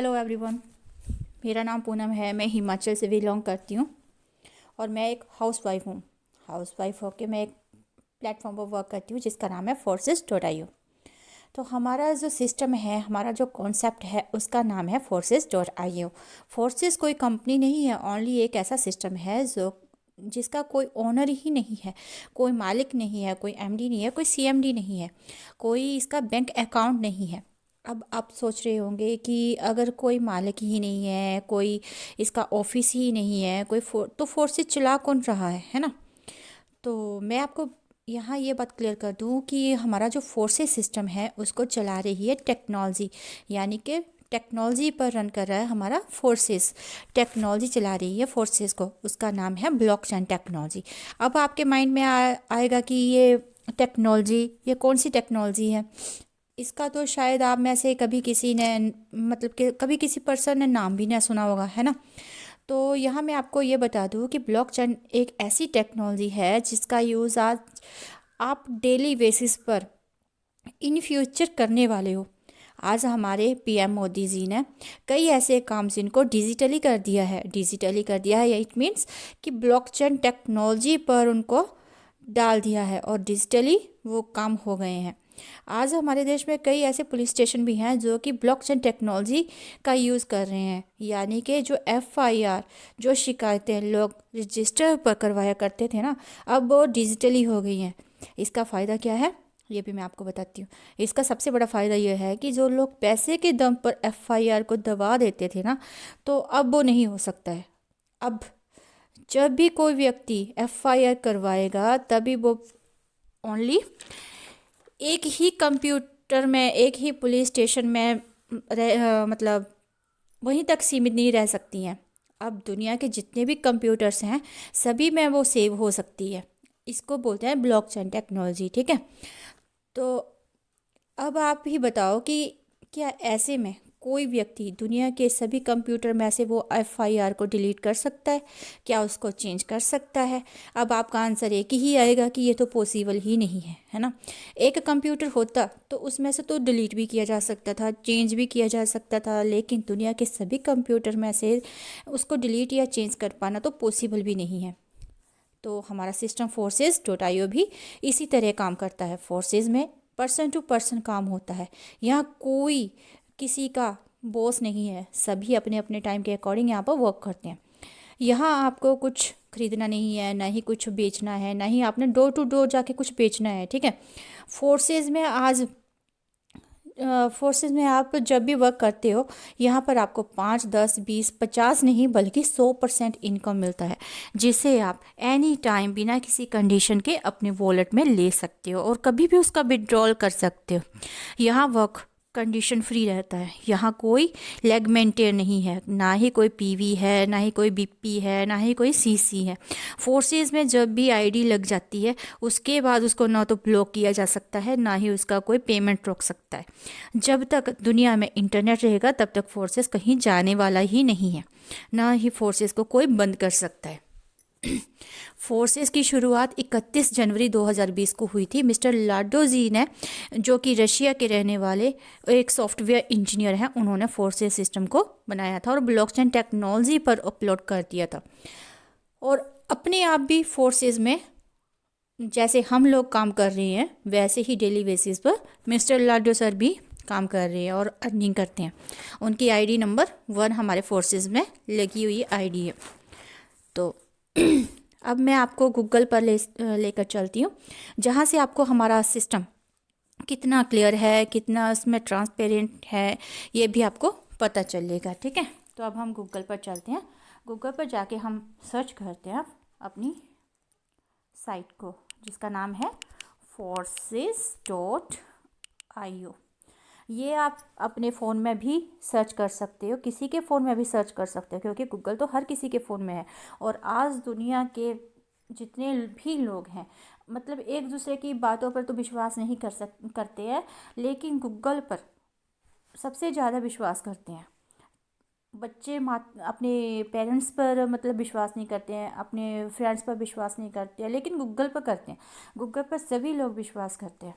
Hello everyone. मेरा नाम पूनम है। मैं हिमाचल से बिलोंग करती हूँ और मैं एक हाउसवाइफ हूँ। हाउसवाइफ होकर मैं एक प्लेटफॉर्म पर वर्क करती हूँ जिसका नाम है forces.io। तो हमारा जो सिस्टम है, हमारा जो कॉन्सेप्ट है, उसका नाम है forces.io। फोर्सेस कोई कंपनी नहीं है, ओनली एक ऐसा सिस्टम है जो जिसका कोई ओनर ही नहीं है, कोई मालिक नहीं है, कोई एमडी नहीं है, कोई सीएमडी नहीं है, कोई इसका बैंक अकाउंट नहीं है। अब आप सोच रहे होंगे कि अगर कोई मालिक ही नहीं है, कोई इसका ऑफिस ही नहीं है, तो फोर्सेस चला कौन रहा है ना। तो मैं आपको यहाँ ये बात क्लियर कर दूँ कि हमारा जो फोर्सेस सिस्टम है उसको चला रही है टेक्नोलॉजी, यानी कि टेक्नोलॉजी पर रन कर रहा है हमारा फोर्सेस। टेक्नोलॉजी चला रही है फोर्सेस को, उसका नाम है ब्लॉकचेन टेक्नोलॉजी। अब आपके माइंड में आएगा कि ये टेक्नोलॉजी, ये कौन सी टेक्नोलॉजी है। इसका तो शायद आप में से कभी किसी ने, मतलब कि कभी किसी पर्सन ने नाम भी ना सुना होगा, है ना। तो यहाँ मैं आपको ये बता दूँ कि ब्लॉकचेन एक ऐसी टेक्नोलॉजी है जिसका यूज़ आज आप डेली बेसिस पर इन फ्यूचर करने वाले हो। आज हमारे पीएम मोदी जी ने कई ऐसे काम जिनको डिजिटली कर दिया है, इट मीन्स कि ब्लॉकचेन टेक्नोलॉजी पर उनको डाल दिया है और डिजिटली वो काम हो गए हैं। आज हमारे देश में कई ऐसे पुलिस स्टेशन भी हैं जो कि ब्लॉकचेन टेक्नोलॉजी का यूज़ कर रहे हैं, यानी कि जो एफआईआर, जो शिकायतें लोग रजिस्टर पर करवाया करते थे ना, अब वो डिजिटली हो गई हैं। इसका फ़ायदा क्या है ये भी मैं आपको बताती हूँ। इसका सबसे बड़ा फ़ायदा ये है कि जो लोग पैसे के दम पर एफआईआर को दबा देते थे ना, तो अब वो नहीं हो सकता है। अब जब भी कोई व्यक्ति एफआईआर करवाएगा तभी वो ओनली एक ही कंप्यूटर में, एक ही पुलिस स्टेशन में मतलब वहीं तक सीमित नहीं रह सकती हैं। अब दुनिया के जितने भी कंप्यूटर्स हैं सभी में वो सेव हो सकती है। इसको बोलते हैं ब्लॉकचेन टेक्नोलॉजी, ठीक है। तो अब आप ही बताओ कि क्या ऐसे में कोई व्यक्ति दुनिया के सभी कंप्यूटर में से वो एफआईआर को डिलीट कर सकता है? क्या उसको चेंज कर सकता है? अब आपका आंसर एक ही आएगा कि ये तो पॉसिबल ही नहीं है ना। एक कंप्यूटर होता तो उसमें से तो डिलीट भी किया जा सकता था, चेंज भी किया जा सकता था, लेकिन दुनिया के सभी कंप्यूटर में से उसको डिलीट या चेंज कर पाना तो पॉसिबल भी नहीं है। तो हमारा सिस्टम forces.io भी इसी तरह काम करता है। फोर्सेस में पर्सन टू पर्सन काम होता है। यहाँ कोई किसी का बॉस नहीं है, सभी अपने अपने टाइम के अकॉर्डिंग यहाँ पर वर्क करते हैं। यहाँ आपको कुछ खरीदना नहीं है, ना ही कुछ बेचना है, ना ही आपने डोर टू डोर जाके कुछ बेचना है, ठीक है। फोर्सेस में आज फोर्सेस में आप जब भी वर्क करते हो, यहाँ पर आपको 5, 10, 20, 50 नहीं बल्कि 100% इनकम मिलता है, जिसे आप एनी टाइम बिना किसी कंडीशन के अपने वॉलेट में ले सकते हो और कभी भी उसका विड्रॉल कर सकते हो। यहाँ वर्क कंडीशन फ्री रहता है। यहाँ कोई लेग मेंटेन नहीं है, ना ही कोई पीवी है, ना ही कोई बीपी है, ना ही कोई सीसी है। फोर्सेस में जब भी आईडी लग जाती है उसके बाद उसको ना तो ब्लॉक किया जा सकता है, ना ही उसका कोई पेमेंट रोक सकता है। जब तक दुनिया में इंटरनेट रहेगा तब तक फोर्सेस कहीं जाने वाला ही नहीं है, ना ही फोर्सेस को कोई बंद कर सकता है। फोर्सेस की शुरुआत 31 जनवरी 2020 को हुई थी। मिस्टर लाडो जी ने, जो कि रशिया के रहने वाले एक सॉफ्टवेयर इंजीनियर हैं, उन्होंने फोर्सेस सिस्टम को बनाया था और ब्लॉकचेन टेक्नोलॉजी पर अपलोड कर दिया था। और अपने आप भी फोर्सेस में जैसे हम लोग काम कर रहे हैं वैसे ही डेली बेसिस पर मिस्टर लाडो सर भी काम कर रहे हैं और अर्निंग करते हैं। उनकी आईडी नंबर 1 हमारे फोर्सेस में लगी हुई आईडी है। तो अब मैं आपको गूगल पर लेकर चलती हूँ, जहाँ से आपको हमारा सिस्टम कितना क्लियर है, कितना उसमें ट्रांसपेरेंट है, ये भी आपको पता चलेगा, ठीक है। तो अब हम गूगल पर चलते हैं। गूगल पर जाके हम सर्च करते हैं अपनी साइट को, जिसका नाम है forces.io। ये आप अपने फ़ोन में भी सर्च कर सकते हो, किसी के फ़ोन में भी सर्च कर सकते हो, क्योंकि गूगल तो हर किसी के फ़ोन में है। और आज दुनिया के जितने भी लोग हैं, मतलब एक दूसरे की बातों पर तो विश्वास नहीं करते हैं, लेकिन गूगल पर सबसे ज़्यादा विश्वास करते हैं। बच्चे अपने पेरेंट्स पर मतलब विश्वास नहीं करते हैं, अपने फ्रेंड्स पर विश्वास नहीं करते हैं, लेकिन गूगल पर करते हैं। गूगल पर सभी लोग विश्वास करते हैं।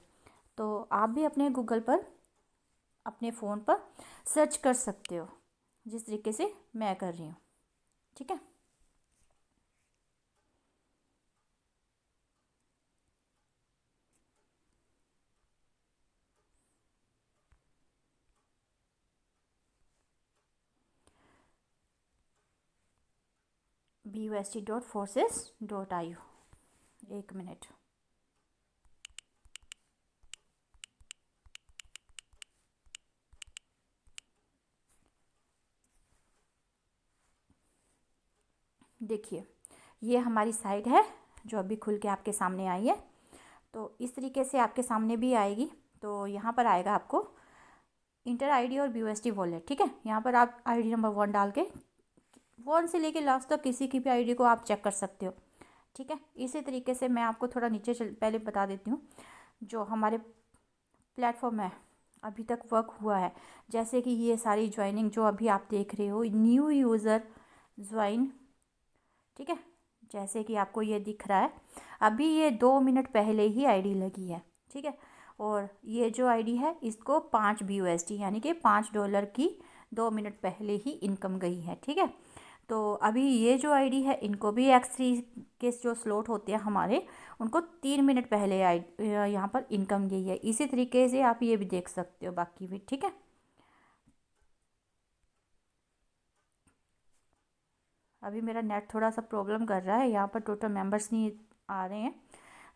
तो आप भी अपने गूगल पर, अपने फ़ोन पर सर्च कर सकते हो। जिस तरीके से मैं कर रही हूँ, ठीक है। BUSD.forces.IO, 1 minute. देखिए, ये हमारी साइट है जो अभी खुल के आपके सामने आई है। तो इस तरीके से आपके सामने भी आएगी। तो यहाँ पर आएगा आपको इंटर आईडी और BUSD वॉलेट, ठीक है। यहाँ पर आप आईडी नंबर 1 डाल के 1 से लेके लास्ट तक किसी की भी आईडी को आप चेक कर सकते हो, ठीक है। इसी तरीके से मैं आपको थोड़ा नीचे पहले बता देती हूँ जो हमारे प्लेटफॉर्म है अभी तक वर्क हुआ है। जैसे कि ये सारी ज्वाइनिंग जो अभी आप देख रहे हो, न्यू यूज़र ज्वाइन, ठीक है। जैसे कि आपको ये दिख रहा है, अभी ये 2 मिनट पहले ही आईडी लगी है, ठीक है। और ये जो आईडी है इसको 5 BUSD यानी कि $5 की 2 मिनट पहले ही इनकम गई है, ठीक है। तो अभी ये जो आईडी है इनको भी X3 के जो स्लॉट होते हैं हमारे, उनको 3 मिनट पहले यहाँ पर इनकम गई है। इसी तरीके से आप ये भी देख सकते हो बाकी भी, ठीक है। अभी मेरा नेट थोड़ा सा प्रॉब्लम कर रहा है, यहाँ पर टोटल मेंबर्स नहीं आ रहे हैं।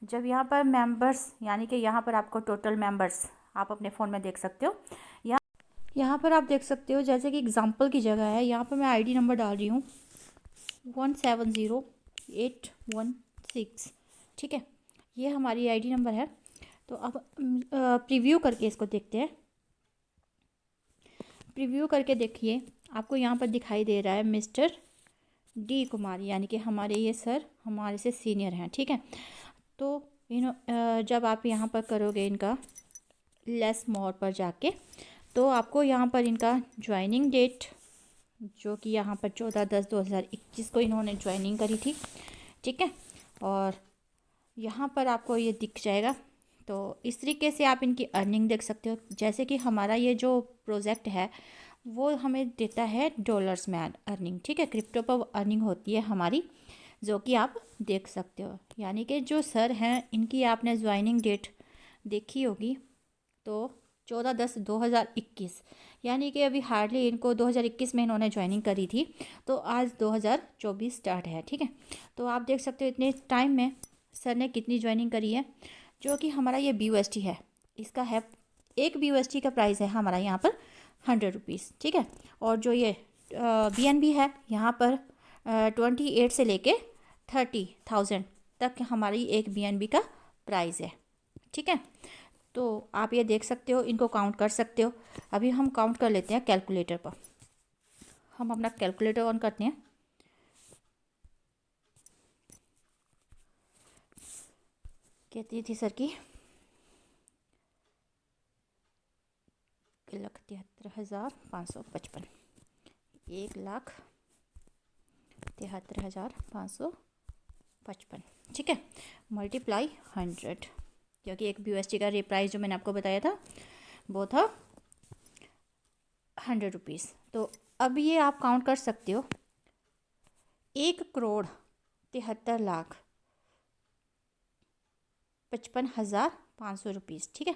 जब यहाँ पर मेंबर्स यानी कि यहाँ पर आपको टोटल मेंबर्स आप अपने फ़ोन में देख सकते हो। यहाँ पर आप देख सकते हो जैसे कि एग्जांपल की जगह है, यहाँ पर मैं आईडी नंबर डाल रही हूँ 170816, ठीक है। ये हमारी आईडी नंबर है। तो अब प्रीव्यू करके इसको देखते हैं। प्रीव्यू करके देखिए, आपको यहाँ पर दिखाई दे रहा है मिस्टर D कुमार, यानी कि हमारे ये सर हमारे से सीनियर हैं, ठीक है। तो जब आप यहाँ पर करोगे इनका लेस मोर पर जाके, तो आपको यहाँ पर इनका ज्वाइनिंग डेट जो कि यहाँ पर 14/10/2021 को इन्होंने ज्वाइनिंग करी थी, ठीक है। और यहाँ पर आपको ये दिख जाएगा। तो इस तरीके से आप इनकी अर्निंग देख सकते हो। जैसे कि हमारा ये जो प्रोजेक्ट है वो हमें देता है डॉलर्स में अर्निंग, ठीक है। क्रिप्टो पर अर्निंग होती है हमारी, जो कि आप देख सकते हो। यानी कि जो सर हैं इनकी आपने ज्वाइनिंग डेट देखी होगी, तो 14/10/2021, यानी कि अभी हार्डली इनको 2021 में इन्होंने ज्वाइनिंग करी थी, तो आज 2024 स्टार्ट है, ठीक है। तो आप देख सकते हो इतने टाइम में सर ने कितनी ज्वाइनिंग करी है। जो कि हमारा ये BUSD है, इसका है 1 BUSD का प्राइस है हमारा यहाँ पर 100 रुपीज़, ठीक है। और जो ये BNB है यहाँ पर 28 से लेके 30,000 तक हमारी एक BNB का प्राइस है, ठीक है। तो आप ये देख सकते हो, इनको काउंट कर सकते हो। अभी हम काउंट कर लेते हैं कैलकुलेटर पर। हम अपना कैलकुलेटर ऑन करते हैं। कितनी थी सर की? 1,73,555, 1,73,555, ठीक है। मल्टीप्लाई 100, क्योंकि एक BUSD का प्राइस जो मैंने आपको बताया था वो था 100 रुपीज़। तो अब ये आप काउंट कर सकते हो, 1,73,55,500 रुपीज़, ठीक है।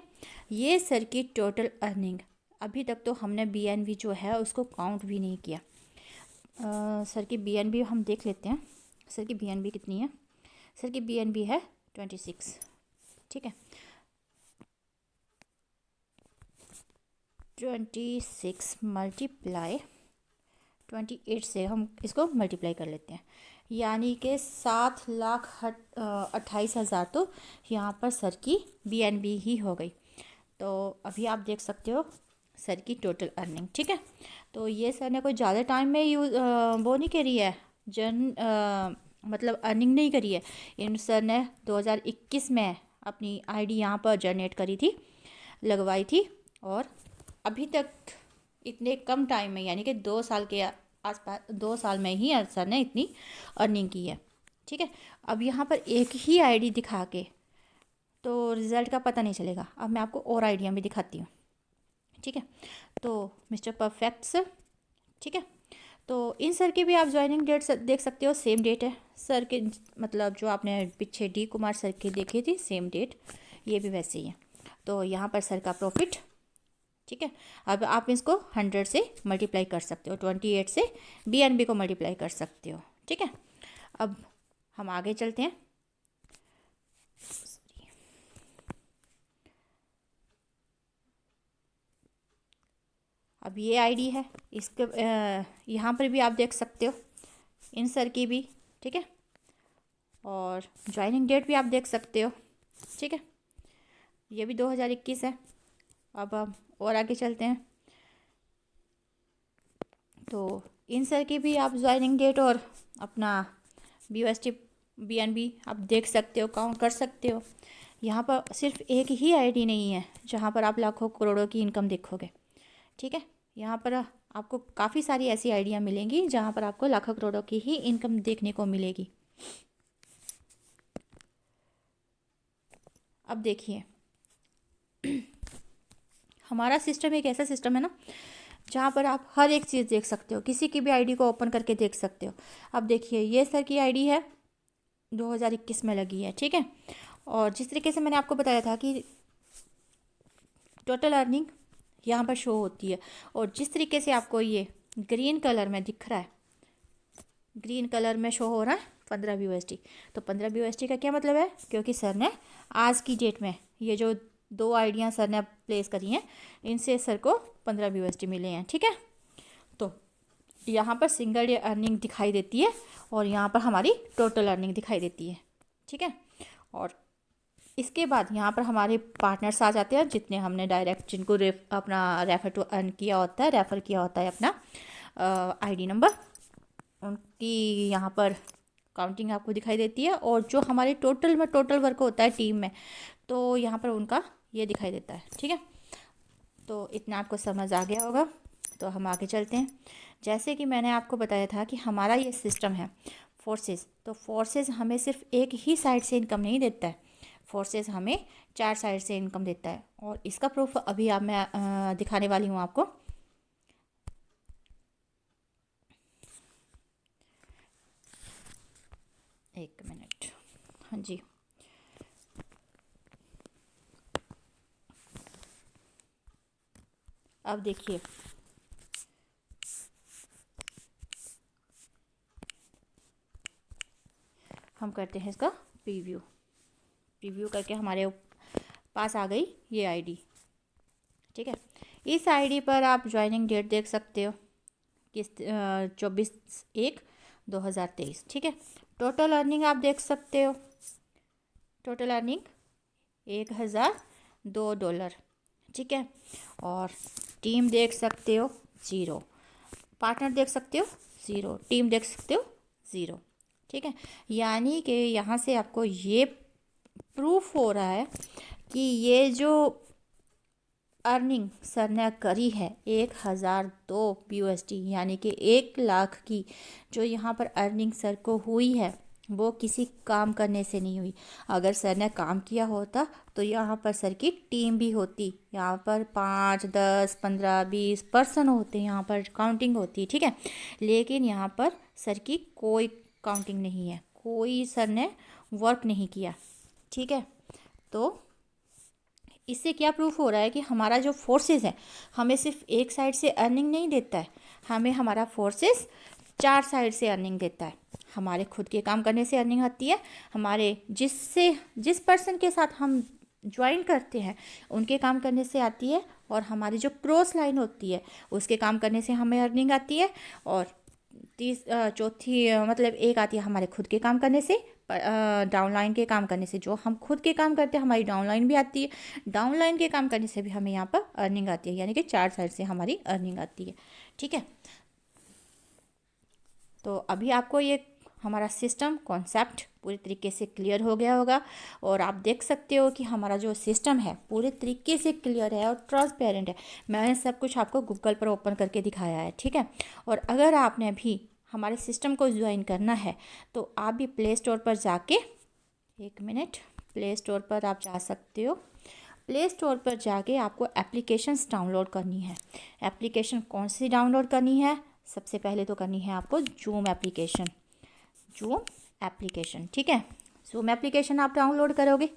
ये सर की टोटल अर्निंग। अभी तक तो हमने BNB जो है उसको काउंट भी नहीं किया। सर की BNB हम देख लेते हैं। सर की BNB कितनी है? सर की BNB है 26, ठीक है। 26 मल्टीप्लाई 28 से हम इसको मल्टीप्लाई कर लेते हैं, यानी कि 7,28,000 तो यहाँ पर सर की BNB ही हो गई। तो अभी आप देख सकते हो सर की टोटल अर्निंग, ठीक है। तो ये सर ने कोई ज़्यादा टाइम में वो नहीं करी है, मतलब अर्निंग नहीं करी है। इन सर ने 2021 में अपनी आईडी यहाँ पर जनरेट करी थी, लगवाई थी, और अभी तक इतने कम टाइम में यानी कि 2 साल के आसपास, 2 साल में ही सर ने इतनी अर्निंग की है, ठीक है। अब यहाँ पर एक ही आईडी दिखा के तो रिज़ल्ट का पता नहीं चलेगा। अब मैं आपको और आइडिया भी दिखाती हूँ, ठीक है। तो मिस्टर परफेक्ट सर ठीक है। तो इन सर की भी आप ज्वाइनिंग डेट देख सकते हो, सेम डेट है सर के, मतलब जो आपने पीछे डी कुमार सर की देखी थी सेम डेट, ये भी वैसे ही है। तो यहाँ पर सर का प्रॉफिट, ठीक है। अब आप इसको 100 से मल्टीप्लाई कर सकते हो, 28 से BNB को मल्टीप्लाई कर सकते हो, ठीक है। अब हम आगे चलते हैं। अब ये आईडी है, इसके यहाँ पर भी आप देख सकते हो इन सर की भी, ठीक है। और ज्वाइनिंग डेट भी आप देख सकते हो, ठीक है। ये भी 2021 है। अब हम और आगे चलते हैं। तो इन सर की भी आप ज्वाइनिंग डेट और अपना BUSD BNB आप देख सकते हो, काउंट कर सकते हो। यहाँ पर सिर्फ एक ही आईडी नहीं है जहाँ पर आप लाखों करोड़ों की इनकम देखोगे, ठीक है। यहाँ पर आपको काफ़ी सारी ऐसी आइडिया मिलेंगी जहाँ पर आपको लाखों करोड़ों की ही इनकम देखने को मिलेगी। अब देखिए हमारा सिस्टम एक ऐसा सिस्टम है ना जहाँ पर आप हर एक चीज़ देख सकते हो, किसी की भी आईडी को ओपन करके देख सकते हो। अब देखिए ये सर की आईडी है, 2021 में लगी है, ठीक है। और जिस तरीके से मैंने आपको बताया था कि टोटल अर्निंग यहाँ पर शो होती है, और जिस तरीके से आपको ये ग्रीन कलर में दिख रहा है, ग्रीन कलर में शो हो रहा है 15 BUSD। तो 15 BUSD का क्या मतलब है, क्योंकि सर ने आज की डेट में ये जो 2 आइडिया सर ने प्लेस करी हैं, इनसे सर को 15 BUSD मिले हैं, ठीक है। तो यहाँ पर सिंगल डे अर्निंग दिखाई देती है और यहाँ पर हमारी टोटल अर्निंग दिखाई देती है, ठीक है। और इसके बाद यहाँ पर हमारे पार्टनर्स आ जाते हैं, जितने हमने डायरेक्ट जिनको अपना रेफर टू अर्न किया होता है, रेफ़र किया होता है अपना आईडी नंबर, उनकी यहाँ पर काउंटिंग आपको दिखाई देती है। और जो हमारे टोटल वर्क होता है टीम में, तो यहाँ पर उनका ये दिखाई देता है, ठीक है। तो इतना आपको समझ आ गया होगा। तो हम आगे चलते हैं। जैसे कि मैंने आपको बताया था कि हमारा ये सिस्टम है फोर्सेस, तो फोर्सेस हमें सिर्फ एक ही साइड से इनकम नहीं देता है, फोर्सेस हमें 4 साइड से इनकम देता है। और इसका प्रूफ अभी आप मैं दिखाने वाली हूँ आपको। एक मिनट, हाँ जी। अब देखिए हम करते हैं इसका प्रीव्यू करके हमारे पास आ गई ये आईडी, ठीक है। इस आईडी पर आप ज्वाइनिंग डेट देख सकते हो, किस 24/1/2023, ठीक है। टोटल अर्निंग आप देख सकते हो, टोटल अर्निंग $1002, ठीक है। और टीम देख सकते हो 0, पार्टनर देख सकते हो 0, टीम देख सकते हो 0, ठीक है। यानी कि यहाँ से आपको ये प्रूफ हो रहा है कि ये जो अर्निंग सर ने करी है 1002 BUSD, यानी कि 1 लाख की जो यहाँ पर अर्निंग सर को हुई है, वो किसी काम करने से नहीं हुई। अगर सर ने काम किया होता तो यहाँ पर सर की टीम भी होती, यहाँ पर 5, 10, 15, 20 पर्सन होते, यहाँ पर काउंटिंग होती, ठीक है। लेकिन यहाँ पर सर की कोई काउंटिंग नहीं है, कोई सर ने वर्क नहीं किया, ठीक है। तो इससे क्या प्रूफ हो रहा है कि हमारा जो फोर्सेस है हमें सिर्फ एक साइड से अर्निंग नहीं देता है, हमें हमारा फोर्सेस 4 साइड से अर्निंग देता है। हमारे खुद के काम करने से अर्निंग आती है, हमारे जिस पर्सन के साथ हम ज्वाइन करते हैं उनके काम करने से आती है, और हमारी जो क्रॉस लाइन होती है उसके काम करने से हमें अर्निंग आती है। और चौथी मतलब एक आती है हमारे खुद के काम करने से, डाउनलाइन के काम करने से। जो हम खुद के काम करते हैं हमारी डाउनलाइन भी आती है, डाउनलाइन के काम करने से भी हमें यहाँ पर अर्निंग आती है, यानी कि 4 साइड से हमारी अर्निंग आती है, ठीक है। तो अभी आपको ये हमारा सिस्टम कॉन्सेप्ट पूरी तरीके से क्लियर हो गया होगा, और आप देख सकते हो कि हमारा जो सिस्टम है पूरे तरीके से क्लियर है और ट्रांसपेरेंट है। मैंने सब कुछ आपको गूगल पर ओपन करके दिखाया है, ठीक है। और अगर आपने भी हमारे सिस्टम को ज्वाइन करना है तो आप भी प्ले स्टोर पर जाके, एक मिनट, प्ले स्टोर पर आप जा सकते हो। प्ले स्टोर पर जाके आपको एप्लीकेशंस डाउनलोड करनी है। एप्लीकेशन कौन सी डाउनलोड करनी है सबसे पहले तो करनी है आपको जूम एप्लीकेशन। जूम एप्लीकेशन, ठीक है। जूम एप्लीकेशन आप डाउनलोड करोगे।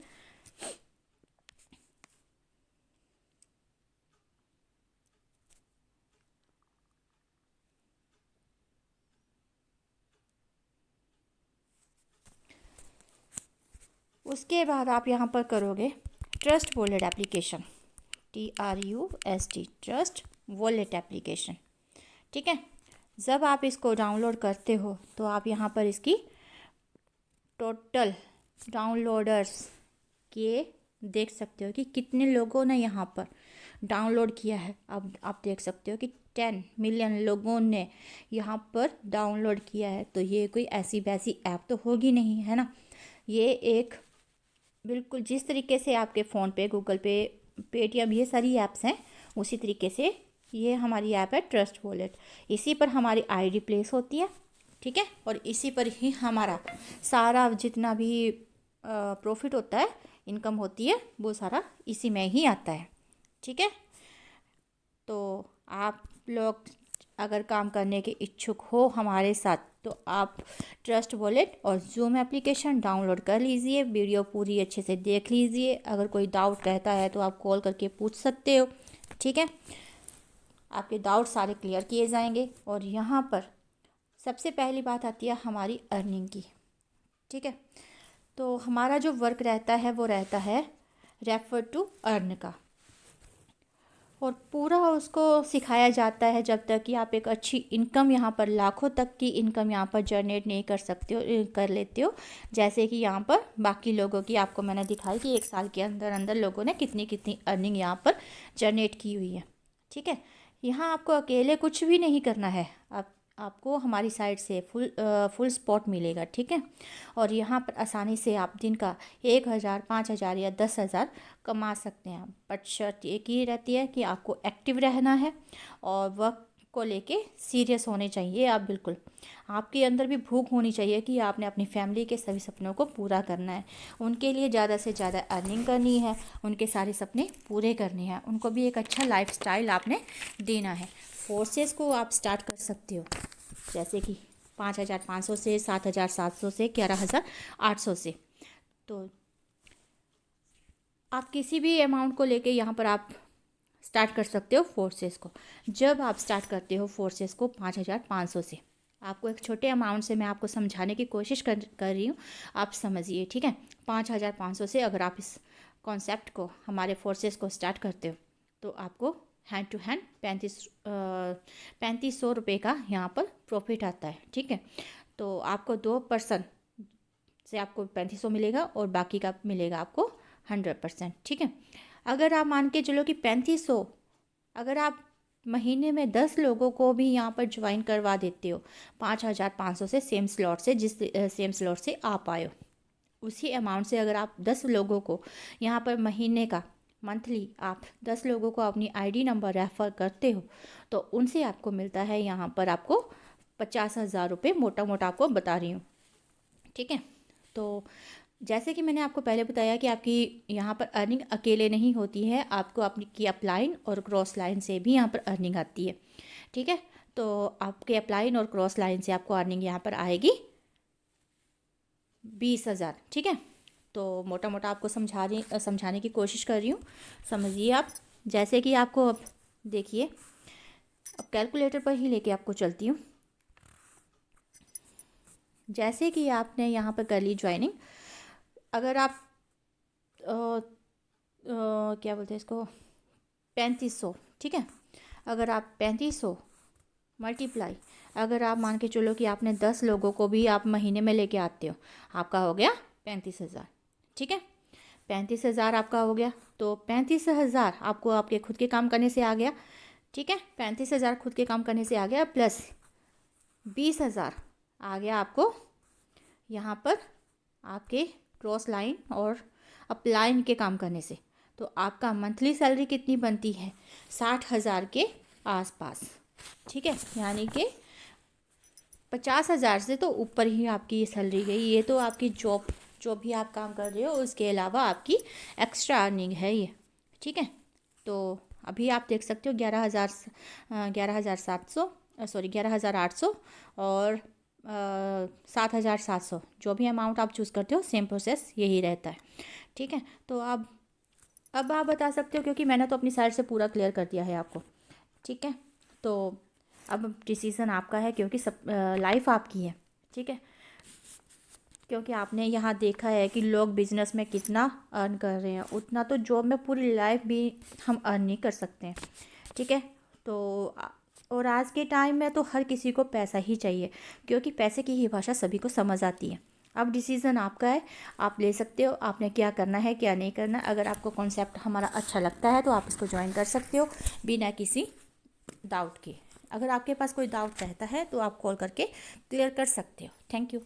उसके बाद आप यहाँ पर करोगे trust wallet application, TRUST, trust wallet application, ठीक है। जब आप इसको डाउनलोड करते हो तो आप यहाँ पर इसकी टोटल डाउनलोडर्स के देख सकते हो कि कितने लोगों ने यहाँ पर डाउनलोड किया है। अब आप देख सकते हो कि 10 मिलियन लोगों ने यहाँ पर डाउनलोड किया है। तो ये कोई ऐसी वैसी ऐप तो होगी नहीं, है ना। ये एक बिल्कुल जिस तरीके से आपके फ़ोन पे, गूगल पे, पेटीएम, ये सारी ऐप्स हैं, उसी तरीके से ये हमारी ऐप है ट्रस्ट वॉलेट। इसी पर हमारी आईडी प्लेस होती है, ठीक है। और इसी पर ही हमारा सारा जितना भी प्रॉफिट होता है, इनकम होती है, वो सारा इसी में ही आता है, ठीक है। तो आप लोग अगर काम करने के इच्छुक हो हमारे साथ तो आप ट्रस्ट वॉलेट और जूम एप्लीकेशन डाउनलोड कर लीजिए। वीडियो पूरी अच्छे से देख लीजिए। अगर कोई डाउट रहता है तो आप कॉल करके पूछ सकते हो, ठीक है। आपके डाउट सारे क्लियर किए जाएंगे। और यहाँ पर सबसे पहली बात आती है हमारी अर्निंग की, ठीक है। तो हमारा जो वर्क रहता है वो रहता है रेफर टू अर्न का, और पूरा उसको सिखाया जाता है जब तक कि आप एक अच्छी इनकम यहाँ पर लाखों तक की इनकम यहाँ पर जनरेट नहीं कर सकते हो, कर लेते हो। जैसे कि यहाँ पर बाकी लोगों की आपको मैंने दिखाई कि 1 साल के अंदर अंदर लोगों ने कितनी कितनी अर्निंग यहाँ पर जनरेट की हुई है, ठीक है। यहाँ आपको अकेले कुछ भी नहीं करना है। आपको हमारी साइड से फुल सपोर्ट मिलेगा, ठीक है। और यहाँ पर आसानी से आप दिन का 1,000, 5,000 या 10,000 कमा सकते हैं। बट शर्त एक ही रहती है कि आपको एक्टिव रहना है और वर्क को लेके सीरियस होने चाहिए आप बिल्कुल। आपके अंदर भी भूख होनी चाहिए कि आपने अपनी फैमिली के सभी सपनों को पूरा करना है, उनके लिए ज़्यादा से ज़्यादा अर्निंग करनी है, उनके सारे सपने पूरे करने हैं, उनको भी एक अच्छा लाइफस्टाइल आपने देना है। फोर्सेस को आप स्टार्ट कर सकते हो, जैसे कि 5,500 से, 7,700 से, 11,800 से। तो आप किसी भी अमाउंट को लेके यहाँ पर आप स्टार्ट कर सकते हो फोर्सेस को। जब आप स्टार्ट करते हो फोर्सेस को 5,500 से, आपको एक छोटे अमाउंट से मैं आपको समझाने की कोशिश कर रही हूँ, आप समझिए, ठीक है। 5,500 से अगर आप इस कॉन्सेप्ट को, हमारे फोर्सेस को स्टार्ट करते हो तो आपको हैंड टू हैंड 3500 रुपये का यहाँ पर प्रॉफिट आता है, ठीक है। तो आपको 2% से आपको 3500 मिलेगा और बाकी का मिलेगा आपको 100%, ठीक है। अगर आप मान के चलो कि 3500, अगर आप महीने में 10 लोगों को भी यहाँ पर ज्वाइन करवा देते हो 5,500 से, सेम स्लॉट से, जिस सेम स्लॉट से आप आए हो, उसी अमाउंट से अगर आप 10 लोगों को यहाँ पर महीने का, मंथली आप 10 लोगों को अपनी आईडी नंबर रेफ़र करते हो तो उनसे आपको मिलता है यहाँ पर आपको 50,000 रुपये, मोटा मोटा आपको बता रही हूँ, ठीक है। तो जैसे कि मैंने आपको पहले बताया कि आपकी यहाँ पर अर्निंग अकेले नहीं होती है, आपको अपनी की अपलाइन और क्रॉस लाइन से भी यहाँ पर अर्निंग आती है, ठीक है। तो आपके अपलाइन और क्रॉस लाइन से आपको अर्निंग यहाँ पर आएगी 20,000, ठीक है। तो मोटा मोटा आपको समझाने की कोशिश कर रही हूँ, समझिए आप। जैसे कि आपको अब देखिए, अब कैलकुलेटर पर ही लेके आपको चलती हूँ। जैसे कि आपने यहाँ पर कर ली ज्वाइनिंग, अगर आप क्या बोलते हैं इसको, 3500, ठीक है। अगर आप 3500 मल्टीप्लाई, अगर आप मान के चलो कि आपने 10 लोगों को भी आप महीने में लेके आते हो, आपका हो गया 35,000, ठीक है। 35,000 आपका हो गया। तो 35,000 आपको आपके खुद के काम करने से आ गया, ठीक है। 35,000 खुद के काम करने से आ गया, प्लस 20,000 आ गया आपको यहाँ पर आपके क्रॉस लाइन और अपलाइन के काम करने से। तो आपका मंथली सैलरी कितनी बनती है, 60,000 के आसपास, ठीक है। यानी कि 50,000 से तो ऊपर ही आपकी ये सैलरी गई। ये तो आपकी जॉब जो भी आप काम कर रहे हो उसके अलावा आपकी एक्स्ट्रा अर्निंग है ये, ठीक है। तो अभी आप देख सकते हो 11,700 सॉरी 11,800 और 7,700, जो भी अमाउंट आप चूज़ करते हो सेम प्रोसेस यही रहता है। ठीक है, तो अब आप बता सकते हो, क्योंकि मैंने तो अपनी साइड से पूरा क्लियर कर दिया है आपको। ठीक है, तो अब डिसीज़न आपका है, क्योंकि सब लाइफ आपकी है। ठीक है, क्योंकि आपने यहाँ देखा है कि लोग बिजनेस में कितना अर्न कर रहे हैं, उतना तो जॉब में पूरी लाइफ भी हम अर्न नहीं कर सकते हैं। ठीक है, तो और आज के टाइम में तो हर किसी को पैसा ही चाहिए, क्योंकि पैसे की ही भाषा सभी को समझ आती है। अब डिसीज़न आपका है, आप ले सकते हो आपने क्या करना है क्या नहीं करना। अगर आपको कॉन्सेप्ट हमारा अच्छा लगता है तो आप इसको ज्वाइन कर सकते हो बिना किसी डाउट के। अगर आपके पास कोई डाउट रहता है तो आप कॉल करके क्लियर कर सकते हो। Thank you.